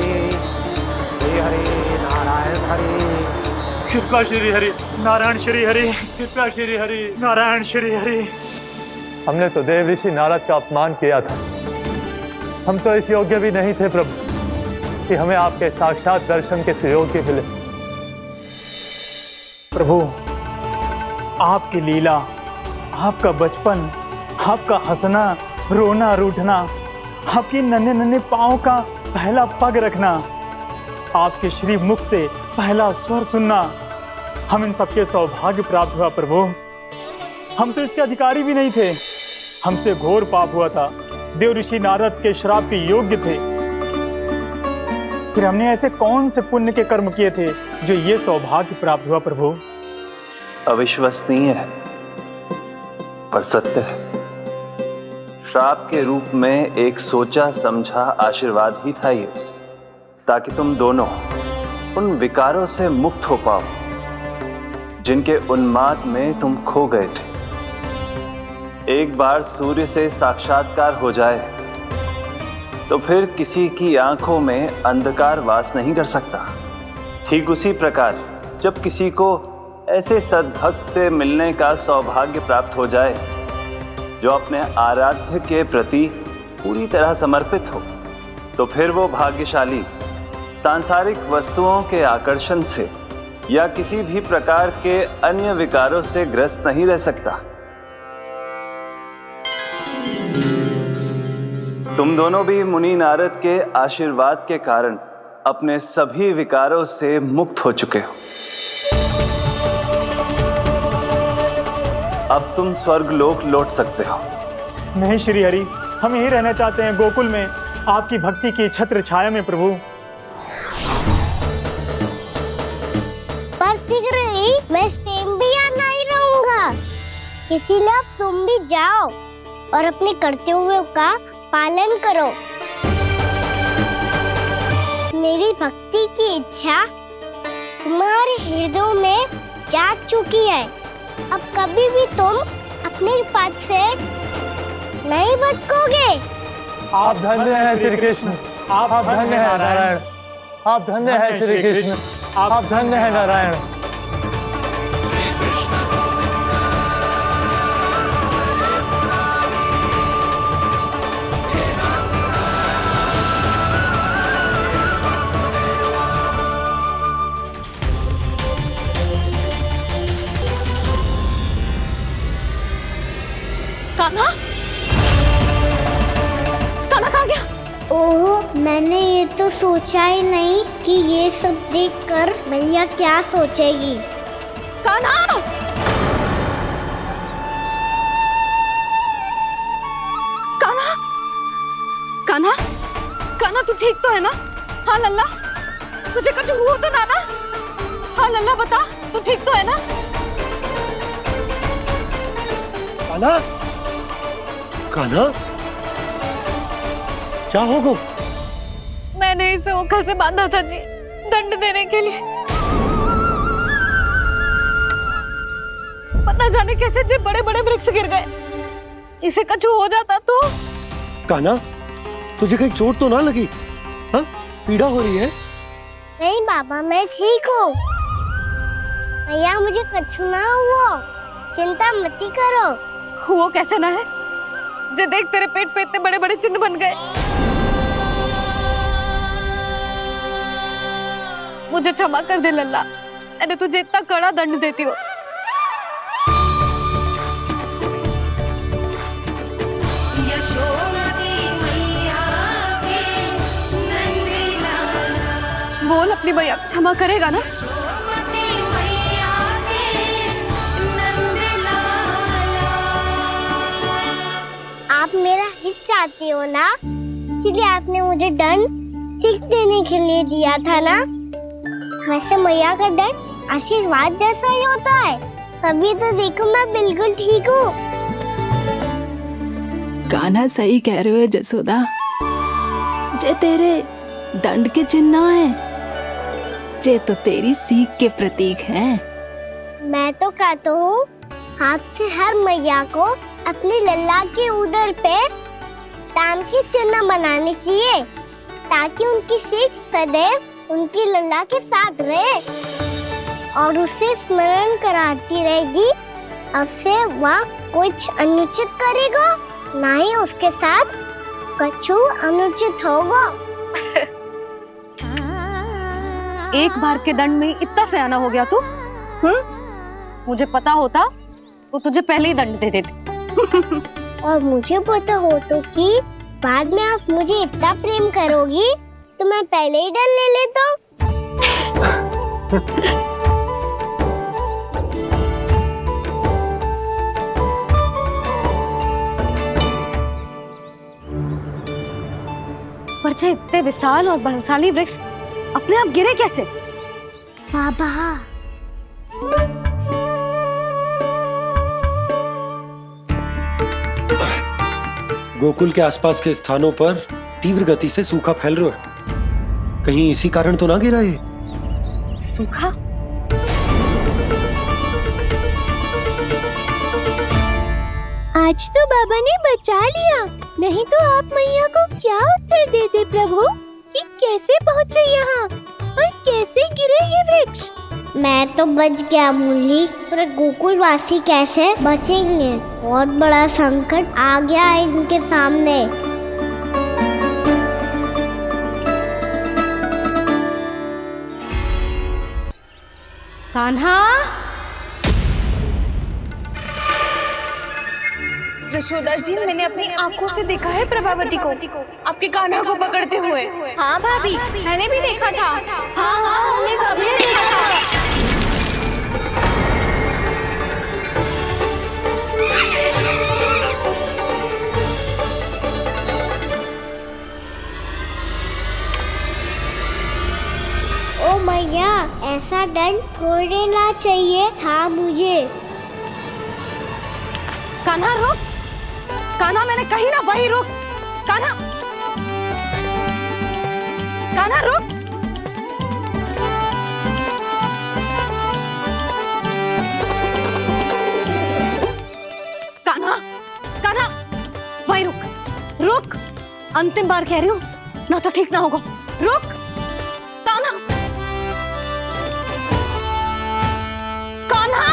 Speaker 5: श्री हरि नारायण हरि।
Speaker 14: कृपा श्री हरि नारायण श्री हरि, कृपा श्री हरि नारायण श्री हरि।
Speaker 12: हमने तो देव ऋषि नारद का अपमान किया था। हम तो इस योग्य भी नहीं थे प्रभु कि हमें आपके साक्षात दर्शन के सुयोग्य मिले।
Speaker 6: प्रभु, आपकी लीला, आपका बचपन, आपका हंसना, रोना, रूठना, आपके नन्हे नन्हे पाँव का पहला पग रखना, आपके श्री मुख से पहला स्वर सुनना, हम इन सबके सौभाग्य प्राप्त हुआ प्रभु। हम तो इसके अधिकारी भी नहीं थे। हमसे घोर पाप हुआ था, देव ऋषि नारद के श्राप के योग्य थे। फिर हमने ऐसे कौन से पुण्य के कर्म किए थे जो ये सौभाग्य प्राप्त हुआ प्रभु?
Speaker 15: अविश्वसनीय है पर सत्य है। श्राप के रूप में एक सोचा समझा आशीर्वाद ही था ये, ताकि तुम दोनों उन विकारों से मुक्त हो पाओ जिनके उन्माद में तुम खो गए थे। एक बार सूर्य से साक्षात्कार हो जाए तो फिर किसी की आंखों में अंधकार वास नहीं कर सकता। ठीक उसी प्रकार जब किसी को ऐसे सद्भक्त से मिलने का सौभाग्य प्राप्त हो जाए जो अपने आराध्य के प्रति पूरी तरह समर्पित हो, तो फिर वो भाग्यशाली सांसारिक वस्तुओं के आकर्षण से या किसी भी प्रकार के अन्य विकारों से ग्रस्त नहीं रह सकता। तुम दोनों भी मुनि नारद के आशीर्वाद के कारण अपने सभी विकारों से मुक्त हो चुके हो। अब तुम स्वर्गलोक लौट सकते हो।
Speaker 6: नहीं श्री हरि, हम यहीं रहना चाहते हैं, गोकुल में आपकी भक्ति की छत्र छाया में प्रभु।
Speaker 2: पर शीघ्र ही मैं स्वयं भी यहाँ नहीं रहूंगा, इसीलिए अब तुम भी जाओ और अपने कर्तव्यों का पालन करो। मेरी भक्ति की इच्छा तुम्हारे हृदयों में जाग चुकी है। अब कभी भी तुम अपने पद से नहीं भटकोगे।
Speaker 12: आप धन्य हैं श्री कृष्ण, आप धन्य हैं नारायण, आप धन्य हैं श्री कृष्ण, आप धन्य हैं नारायण।
Speaker 7: कान्हा, कान्हा कहाँ गया?
Speaker 2: ओह, मैंने ये तो सोचा ही नहीं कि ये सब देखकर मैया क्या सोचेगी।
Speaker 7: कान्हा! कान्हा! कान्हा! कान्हा तू ठीक तो है ना? हाँ लल्ला, तुझे कुछ हुआ तो ना? हाँ लल्ला बता, तू ठीक तो है ना?
Speaker 5: कान्हा, कान्हा, क्या होगा?
Speaker 7: मैंने इसे ओखल से बांधा था जी, दंड देने के लिए। पता जाने कैसे जी बड़े बड़े वृक्ष गिर गए। इसे कुछ हो जाता तो?
Speaker 5: कान्हा, तुझे कहीं चोट तो ना लगी? हाँ, पीड़ा हो रही है?
Speaker 2: नहीं बाबा, मैं ठीक हूँ। भैया मुझे कुछ ना हुआ, चिंता मत करो।
Speaker 7: वो कैसे ना है? जे देख तेरे पेट पे इतने बड़े बड़े चिन्ह बन गए। मुझे क्षमा कर दे लल्ला, मैंने तुझे इतना कड़ा दंड देती हो। बोल अपनी भैया क्षमा करेगा ना?
Speaker 2: आप मेरा हित चाहते हो ना, इसलिए आपने मुझे दंड सीख देने के लिए दिया था ना। वैसे मैया का दंड आशीर्वाद जैसा ही होता है, तभी तो देखो मैं बिल्कुल ठीक हूँ।
Speaker 1: कान्हा सही कह रहे हो जसोदा, जे तेरे दंड के चिन्ह है, जे तो तेरी सीख के प्रतीक हैं।
Speaker 2: मैं तो कहता हूँ हाथ से हर मैया को अपनी लल्ला के उदर पे ताम के चिन्ह बनाने चाहिए, ताकि उनकी सीख सदैव उनकी लल्ला के साथ रहे और उसे स्मरण कराती रहेगी। अब से वह कुछ अनुचित करेगा, ना ही उसके साथ कुछ अनुचित होगा।
Speaker 4: एक बार के दंड में इतना सयाना हो गया तू? मुझे पता होता तो तुझे पहले ही दंड दे देती।
Speaker 2: और मुझे पता हो तो कि बाद में आप मुझे इतना प्रेम करोगी तो मैं पहले ही डर ले लेता।
Speaker 4: पर जे इतने विशाल और बलशाली वृक्ष अपने आप गिरे कैसे?
Speaker 2: बाबा,
Speaker 5: गोकुल के आसपास के स्थानों पर तीव्र गति से सूखा फैल रहा है। कहीं इसी कारण तो ना गिरा ये?
Speaker 4: सूखा?
Speaker 2: आज तो बाबा ने बचा लिया, नहीं तो आप मैया को क्या उत्तर देते प्रभु कि कैसे पहुँचे यहाँ और कैसे गिरे ये वृक्ष। मैं तो बच गया मुरली, पर गोकुलवासी कैसे बचेंगे? बहुत बड़ा संकट आ गया है इनके सामने।
Speaker 8: कान्हा,
Speaker 7: जशोदा जी, मैंने अपनी आंखों से देखा है प्रभावती को आपके कान्हा को पकड़ते हुए।
Speaker 2: हाँ भाभी, मैंने भी देखा था। हाँ हाँ, हमने सभी देखा था। ओ मैया, ऐसा दंड थोड़े ना चाहिए था मुझे।
Speaker 7: कान्हा रुक, कान्हा मैंने कही ना वही रुक। कान्हा, कान्हा रुक। कान्हा, कान्हा वही रुक, रुक। अंतिम बार कह रही हूँ, ना तो ठीक ना होगा। रुक कान्हा, कान्हा।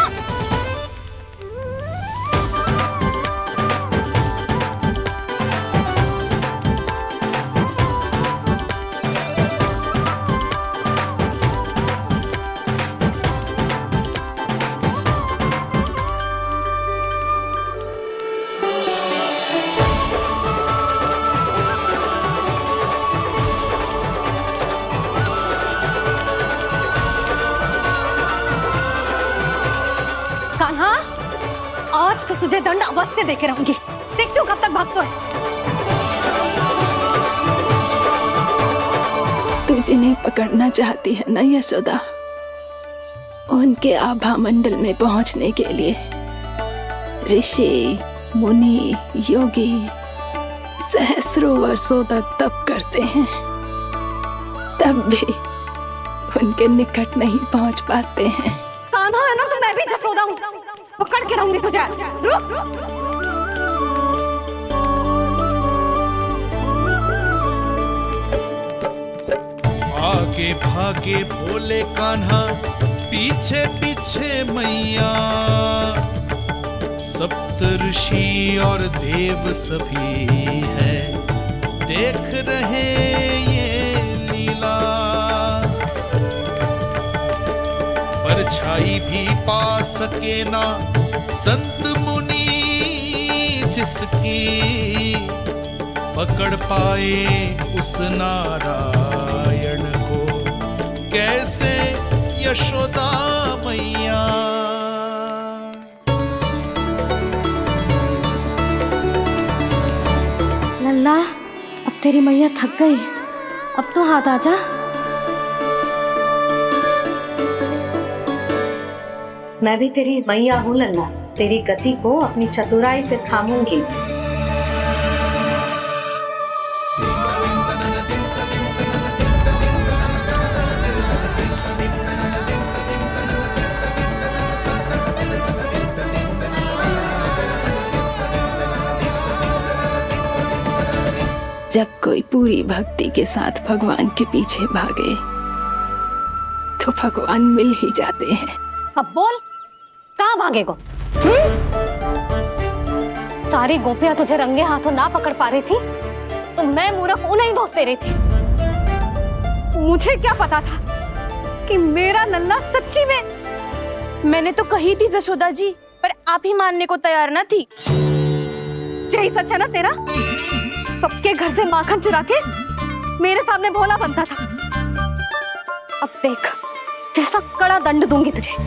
Speaker 7: कान्हा, आज तो तुझे दंड अवश्य देके रहूंगी। देखती हूँ कब तक भागता है।
Speaker 1: तू जिन्हें पकड़ना चाहती है ना यशोदा, उनके आभा मंडल में पहुंचने के लिए ऋषि, मुनि, योगी सहस्रों वर्षों तक तप करते हैं, तब भी उनके निकट नहीं पहुंच पाते हैं।
Speaker 7: कान्हा है ना, तो मैं भी जसोदा हूँ, पकड़ के रहूंगी तुझे। रुक,
Speaker 13: आगे भागे भोले कान्हा, पीछे पीछे मैया, सप्त ऋषि और देव सभी है, देख रहे ये लीला। परछाई भी पा सके ना संत मुनि जिसकी, पकड़ पाए उस नारायण को कैसे यशोदा मैया।
Speaker 8: लल्ला, अब तेरी मैया थक गई, अब तो हाथ आजा।
Speaker 4: मैं भी तेरी मैया हूँ लल्ला, तेरी गति को अपनी चतुराई से थामूंगी।
Speaker 1: जब कोई पूरी भक्ति के साथ भगवान के पीछे भागे तो भगवान मिल ही जाते हैं।
Speaker 4: अब बोल, कहाँ भागेगा? सारी गोपियां तुझे रंगे हाथों ना पकड़ पा रही थी तो मैं मूर्ख उन्हें ही दोष दे रही थी।
Speaker 7: मुझे क्या पता था कि मेरा लल्ला सच्ची में। मैंने तो कही थी जसोदा जी, पर आप ही मानने को तैयार न थी। यही सच है ना तेरा? सबके घर से माखन चुरा के मेरे सामने भोला बनता था। अब देख कैसा कड़ा दंड दूंगी तुझे।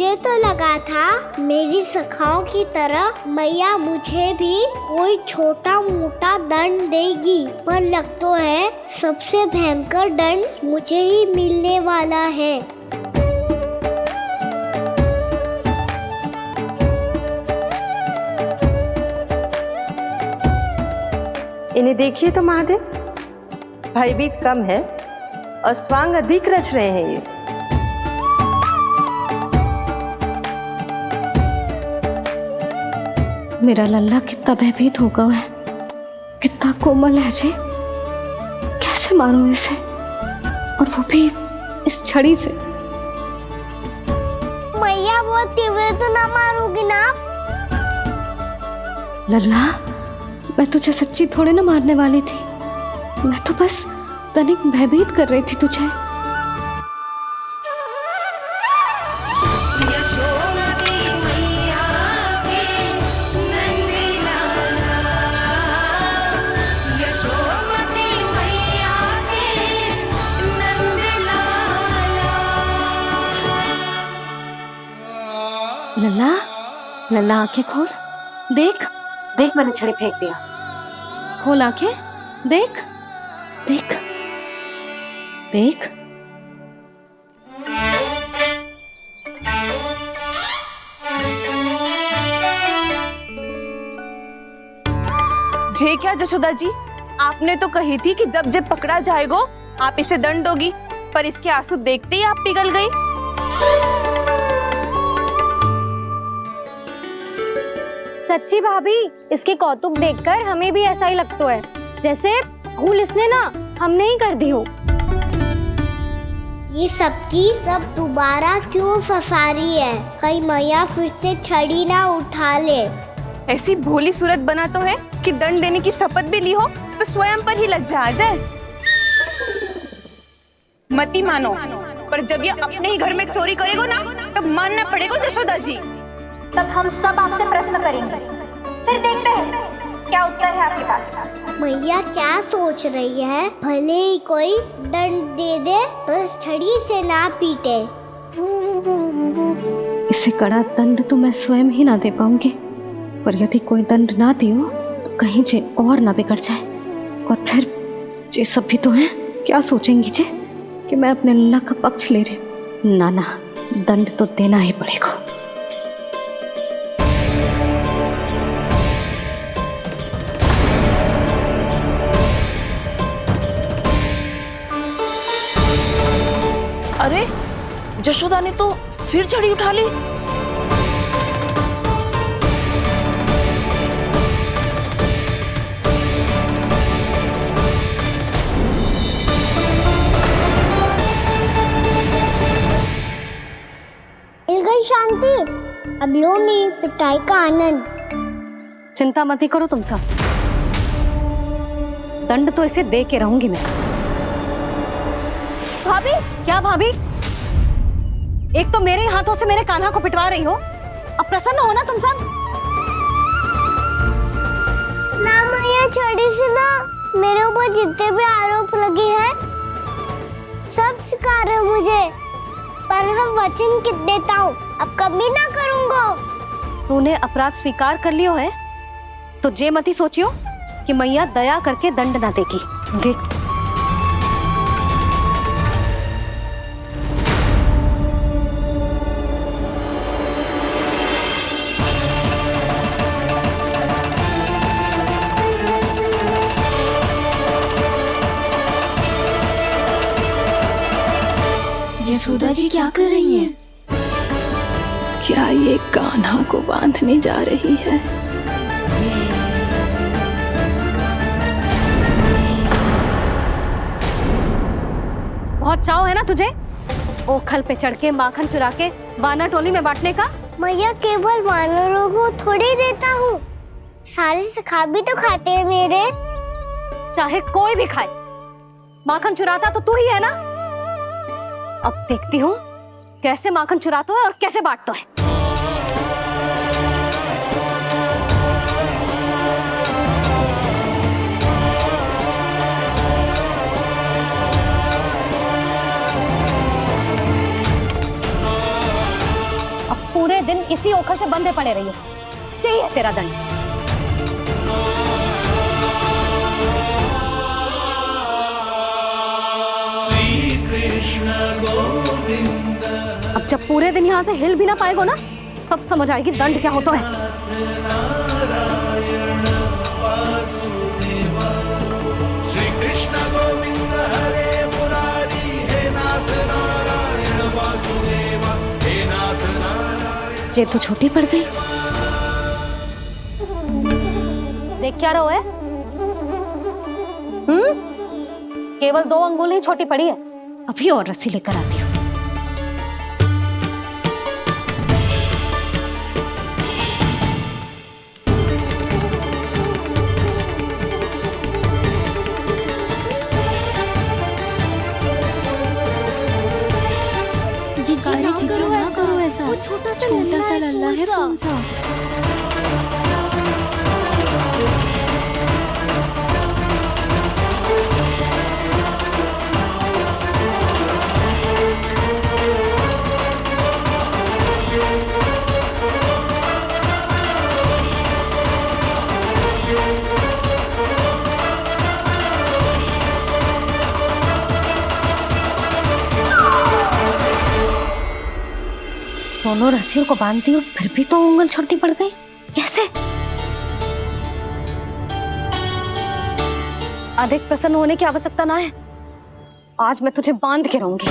Speaker 2: मुझे तो लगा था मेरी सखाओं की तरह मैया मुझे भी कोई छोटा मोटा दंड देगी, पर लग तो है सबसे भयंकर दंड मुझे ही मिलने वाला है।
Speaker 11: इन्हें देखिए तो महादेव, भयभीत कम है और स्वांग अधिक रच रहे हैं ये।
Speaker 8: मेरा लल्ला कितना भयभीत होगा है, कितना कोमल है जी। कैसे मारूं इसे, और वो भी इस छड़ी से।
Speaker 2: मैया बहुत तीव्र तो ना मारोगी ना?
Speaker 8: लल्ला, मैं तुझे सच्ची थोड़े ना मारने वाली थी, मैं तो बस तनिक भयभीत कर रही थी तुझे। लल्ला, लल्ला आंखें खोल, देख देख मैंने छड़ी फेंक दिया। खोल आंखें, देख देख देख।
Speaker 7: जे क्या जशोदा जी, आपने तो कही थी कि जब पकड़ा जाएगा आप इसे दंड दोगी, पर इसके आंसू देखते ही आप पिघल गई।
Speaker 2: सच्ची भाभी, इसके कौतुक देखकर हमें भी ऐसा ही लगता है, जैसे भूल इसने ना हमने ही कर दी हो। ये सबकी सब दोबारा क्यों फंसा रही है? कहीं मैया फिर से छड़ी ना उठा ले।
Speaker 7: ऐसी भोली सूरत बना तो है कि दंड देने की शपथ भी ली हो तो स्वयं पर ही लज्जा आ जाए। मती मानो, पर जब ये अपने ही घर में चोरी करेगा ना, तब मानना पड़ेगा जशोदा जी।
Speaker 2: तब हम सब आपसे प्रश्न करेंगे, फिर देखते हैं क्या उत्तर है आपके पास। मैया क्या सोच रही है? भले ही कोई दंड दे दे, बस छड़ी से ना पीटे।
Speaker 8: इसे कड़ा दंड तो मैं स्वयं ही ना दे पाऊंगी, पर यदि कोई दंड ना दियो तो कहीं जे और ना बिगड़ जाए, और फिर जे सब भी तो हैं, क्या सोचेंगी जे कि मैं अपने लल्ला का पक्ष ले रही। ना ना, दंड तो देना ही पड़ेगा।
Speaker 7: अरे जशोदा ने तो फिर छड़ी उठा ली।
Speaker 2: मिल गई शांति, अब लो मेरी पिटाई का आनंद।
Speaker 8: चिंता मत ही करो तुम सब, दंड तो इसे दे के रहूंगी मैं। भाभी, क्या भाभी? एक तो मेरे हाथों से मेरे कान्हा को पिटवा रही हो, अब प्रसन्न हो ना तुम सब?
Speaker 2: ना मैया, छड़ी से ना मेरे ऊपर जितने भी आरोप लगे हैं सब स्वीकार है मुझे, पर मैं वचन कित देता हूँ, अब कभी ना करूँगा।
Speaker 8: तूने अपराध स्वीकार कर लियो है तो जे मती सोचियो कि मैया दया करके दंड ना देगी। देख
Speaker 1: यशोदा जी क्या कर रही हैं? क्या ये कान्हा को बांधने जा रही है?
Speaker 8: बहुत चाव है ना तुझे ओखल पे चढ़ के माखन चुरा के वानर टोली में बांटने का?
Speaker 2: मैया, केवल वानरों को थोड़ी देता हूँ, सारे सखा भी तो खाते हैं मेरे।
Speaker 8: चाहे कोई भी खाए, माखन चुराता तो तू ही है ना। अब देखती हूँ कैसे माखन चुराता है और कैसे बांटता है। अब
Speaker 4: पूरे दिन इसी ओखर से बंधे पड़े रहिए। चाहिए तेरा दंड।
Speaker 13: श्री कृष्ण गोविंद।
Speaker 4: अब जब पूरे दिन यहाँ से हिल भी ना पाएगो ना, तब समझ आएगी दंड क्या होता है।
Speaker 13: नारायण वासुदेव। श्री कृष्ण गोविंद हरे मुरारी। हे नाथ नारायण वासुदेव। हे नाथ नारायण।
Speaker 8: ये तो छोटी पड़ गई।
Speaker 4: देख क्या रहो है? केवल 2 अंगुल ही छोटी पड़ी है।
Speaker 8: अभी और रस्सी लेकर आती हूँ।
Speaker 2: ना करो ऐसा। छोटा सा लल्ला है फूल सा।
Speaker 8: दोनों रस्सियों को बांधती हूँ, फिर भी तो उंगल छोटी पड़ गई। कैसे?
Speaker 4: अधिक प्रसन्न होने की आवश्यकता ना है। आज मैं तुझे बांध के रहूंगी।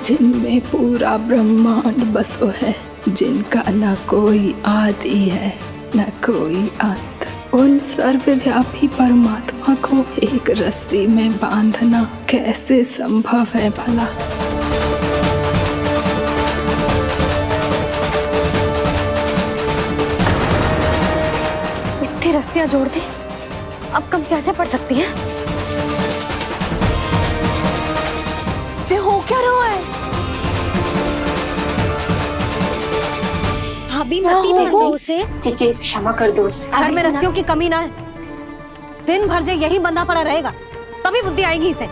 Speaker 1: जिनमें पूरा ब्रह्मांड बसो है, जिनका न कोई आदि है न कोई अंत, उन सर्वव्यापी परमात्मा को एक रस्सी में बांधना कैसे संभव है भला?
Speaker 4: इतनी रस्सियां जोड़ दी, अब कम कैसे पड़ सकती हैं?
Speaker 7: जे हो क्या रहा है?
Speaker 8: भाभी मती दो उसे। जी क्षमा कर दो उसे।
Speaker 4: घर में रस्सियों की कमी ना है। दिन भर जे यही बंधा पड़ा रहेगा, तभी बुद्धि आएगी इसे।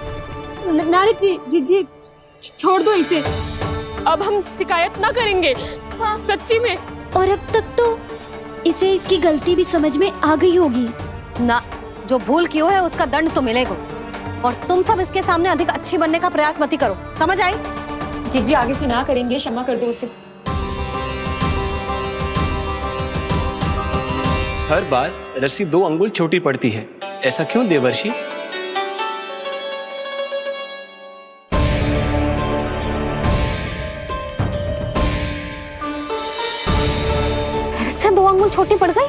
Speaker 7: नारी जी छोड़ दो इसे। अब हम शिकायत ना करेंगे। सच्ची में।
Speaker 8: और अब तक तो इसे इसकी गलती भी समझ में आ गई होगी
Speaker 4: ना। जो भूल की हो है उसका दंड तो मिलेगा। और तुम सब इसके सामने अधिक अच्छी बनने का प्रयास मत करो, समझ आई?
Speaker 7: जी आगे से ना करेंगे। क्षमा कर दो उसे।
Speaker 10: हर बार रस्सी 2 अंगुल छोटी पड़ती है, ऐसा क्यों देवर्षि?
Speaker 4: फिर से 2 अंगुल छोटी पड़ गई?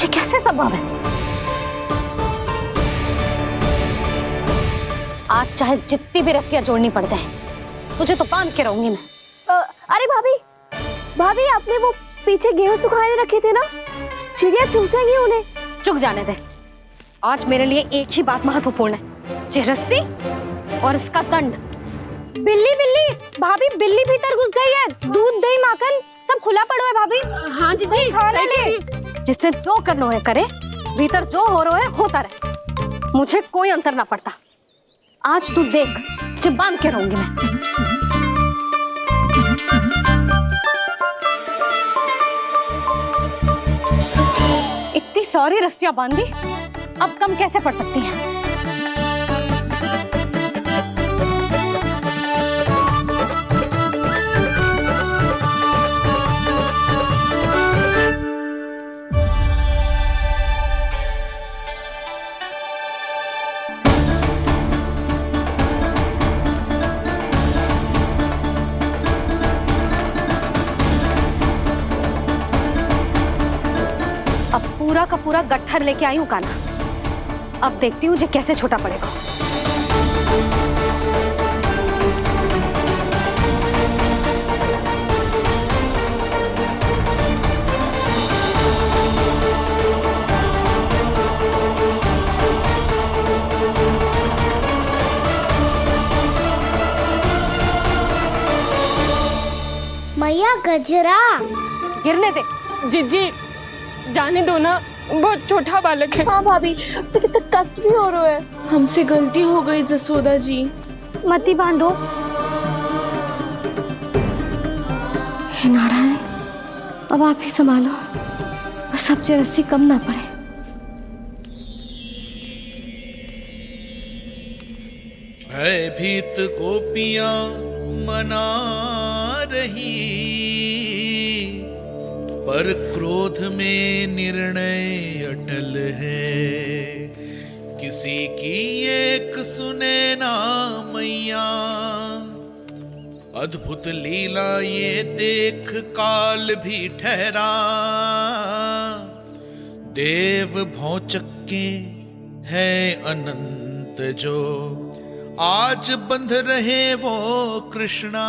Speaker 4: ये कैसे संभव है? आज चाहे जितनी भी रस्सियां जोड़नी पड़ जाए, तुझे तो बांध के रहूंगी मैं।
Speaker 7: अरे भाभी आपने वो पीछे गेहूं सुखाने रखे थे ना, चिड़िया चुग जाएंगी उन्हें।
Speaker 4: चुग जाने दे। आज मेरे लिए एक ही बात महत्वपूर्ण है, ये रस्सी और इसका दंड।
Speaker 7: बिल्ली भाभी, बिल्ली भीतर घुस गई है। दूध दही माखन सब खुला पड़ा है भाभी। हाँ जी सही कह रही है।
Speaker 4: जिससे जो करना है करे, भीतर जो हो रहा है होता रहे, मुझे कोई अंतर ना पड़ता। आज तू देख, तुझे बांध के रहूंगी मैं। इतनी सारी रस्सियां बांधी, अब कम कैसे पड़ सकती हैं? अब पूरा का पूरा गट्ठर लेके आई हूँ काना। अब देखती हूँ जे कैसे छोटा पड़ेगा।
Speaker 2: मैया गजरा।
Speaker 7: गिरने दे।
Speaker 16: जीजी जाने दो ना, बहुत छोटा बालक है।
Speaker 7: हाँ भाभी, उसे कितना कष्ट भी हो रहा है।
Speaker 16: हमसे गलती हो गई जसोदा जी।
Speaker 8: मती बांधो। हे नारायण, अब आप ही संभालो, बस सबसे रस्सी कम ना पड़े।
Speaker 13: भयभीत गोपियां मना रही, पर क्रोध में निर्णय अटल है। किसी की एक सुने ना मैया, अद्भुत लीला ये देख काल भी ठहरा। देव भौचक्के है अनंत जो, आज बंध रहे वो कृष्णा।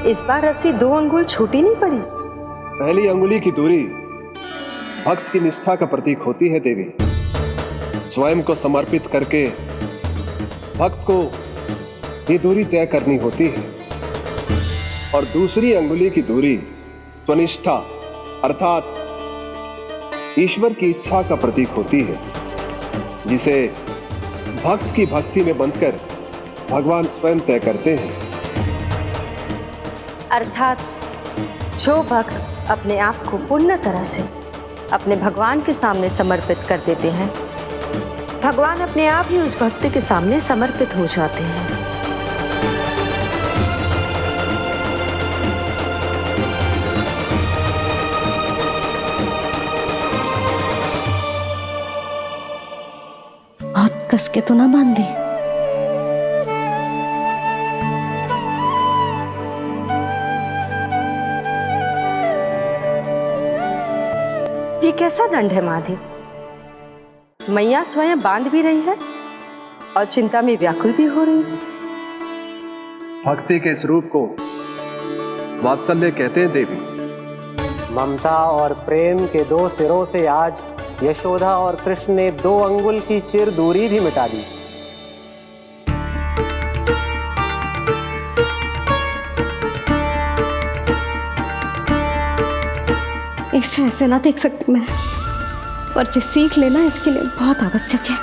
Speaker 11: इस बार रस्सी 2 अंगुल छोटी नहीं पड़ी।
Speaker 5: पहली अंगुली की दूरी भक्त की निष्ठा का प्रतीक होती है देवी। स्वयं को समर्पित करके भक्त को ये दूरी तय करनी होती है। और दूसरी अंगुली की दूरी स्वनिष्ठा अर्थात ईश्वर की इच्छा का प्रतीक होती है, जिसे भक्त की भक्ति में बंधकर भगवान स्वयं तय करते हैं।
Speaker 11: अर्थात जो भक्त अपने आप को पूर्ण तरह से अपने भगवान के सामने समर्पित कर देते हैं, भगवान अपने आप ही उस भक्त के सामने समर्पित हो जाते हैं।
Speaker 8: बहुत कस के तो ना बांधे।
Speaker 11: ये कैसा दंड है माधि? मैया स्वयं बांध भी रही है और चिंता में व्याकुल भी हो रही है।
Speaker 5: भक्ति के स्वरूप को वात्सल्य कहते हैं देवी।
Speaker 17: ममता और प्रेम के 2 सिरों से आज यशोदा और कृष्ण ने 2 अंगुल की चिर दूरी भी मिटा दी।
Speaker 8: इसे ऐसे ना देख सकती मैं, पर जो सीख लेना इसके लिए बहुत आवश्यक है।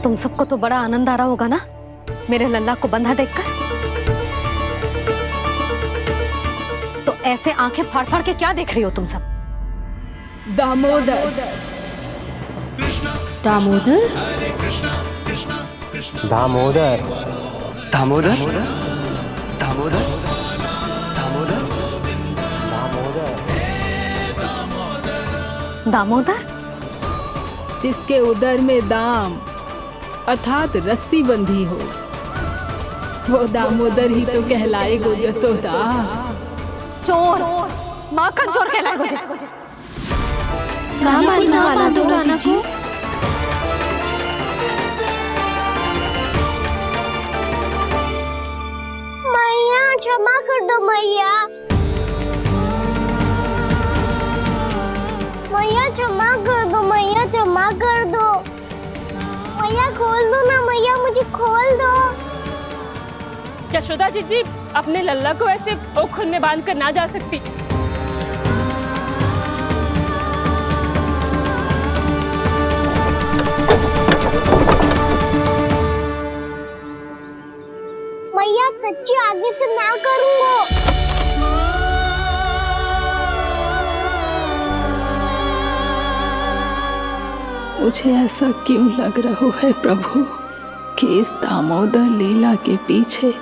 Speaker 7: तुम सबको तो बड़ा आनंद आ रहा होगा ना मेरे लल्ला को बंधा देखकर। तो ऐसे आंखें फाड़ फाड़ के क्या देख रही हो तुम सब?
Speaker 1: दामोदर।
Speaker 8: दामोदर?
Speaker 17: दामोदर।
Speaker 12: दामोदर?
Speaker 17: दामोदर?
Speaker 7: दामोदर?
Speaker 1: जिसके उदर में दाम अर्थात रस्सी बंधी हो, वो दामोदर ही तो कहलाएगो जसोदा।
Speaker 7: चोर, माखन चोर कहलाएगो जे।
Speaker 8: ना मारना वाला दो जीजी।
Speaker 2: मैया क्षमा कर दो मैया। मैया क्षमा कर दो, मैया क्षमा कर दो। मैया खोल दो ना मैया, मुझे खोल दो।
Speaker 16: जशोदा जीजी अपने लल्ला को ऐसे ओखुन में बांध कर ना जा सकती।
Speaker 2: मैया सच्ची आगे से ना करूंगा।
Speaker 1: मुझे ऐसा क्यों लग रहा है प्रभु कि इस दामोदर लीला के पीछे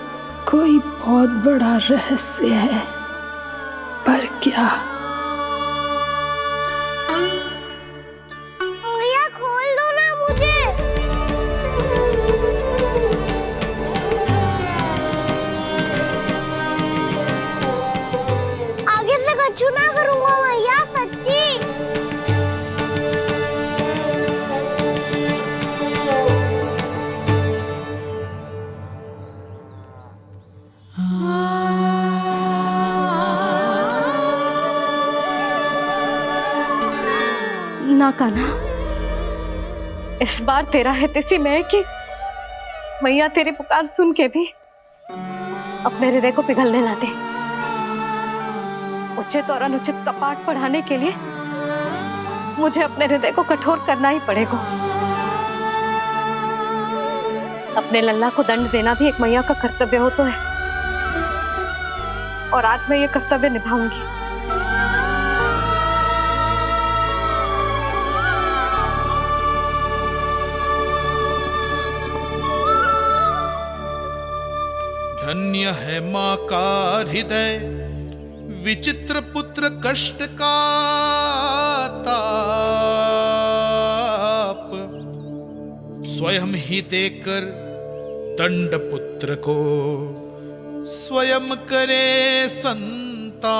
Speaker 1: कोई बहुत बड़ा रहस्य है, पर क्या?
Speaker 2: मैया खोल दो ना मुझे। आगे से कछु ना करूंगा मैया, सच्ची।
Speaker 7: ना कान्हा।
Speaker 4: इस बार तेरा है तेसी मैं कि मैया तेरी पुकार सुन के भी अपने हृदय को पिघलने ना दे। उचित और अनुचित का पाठ पढ़ाने के लिए मुझे अपने हृदय को कठोर करना ही पड़ेगा। अपने लल्ला को दंड देना भी एक मैया का कर्तव्य हो तो है, और आज मैं ये कर्तव्य निभाऊंगी।
Speaker 13: धन्य है माँ का हृदय, विचित्र पुत्र कष्ट का ताप, स्वयं ही देकर दंड पुत्र को स्वयं करे संताप।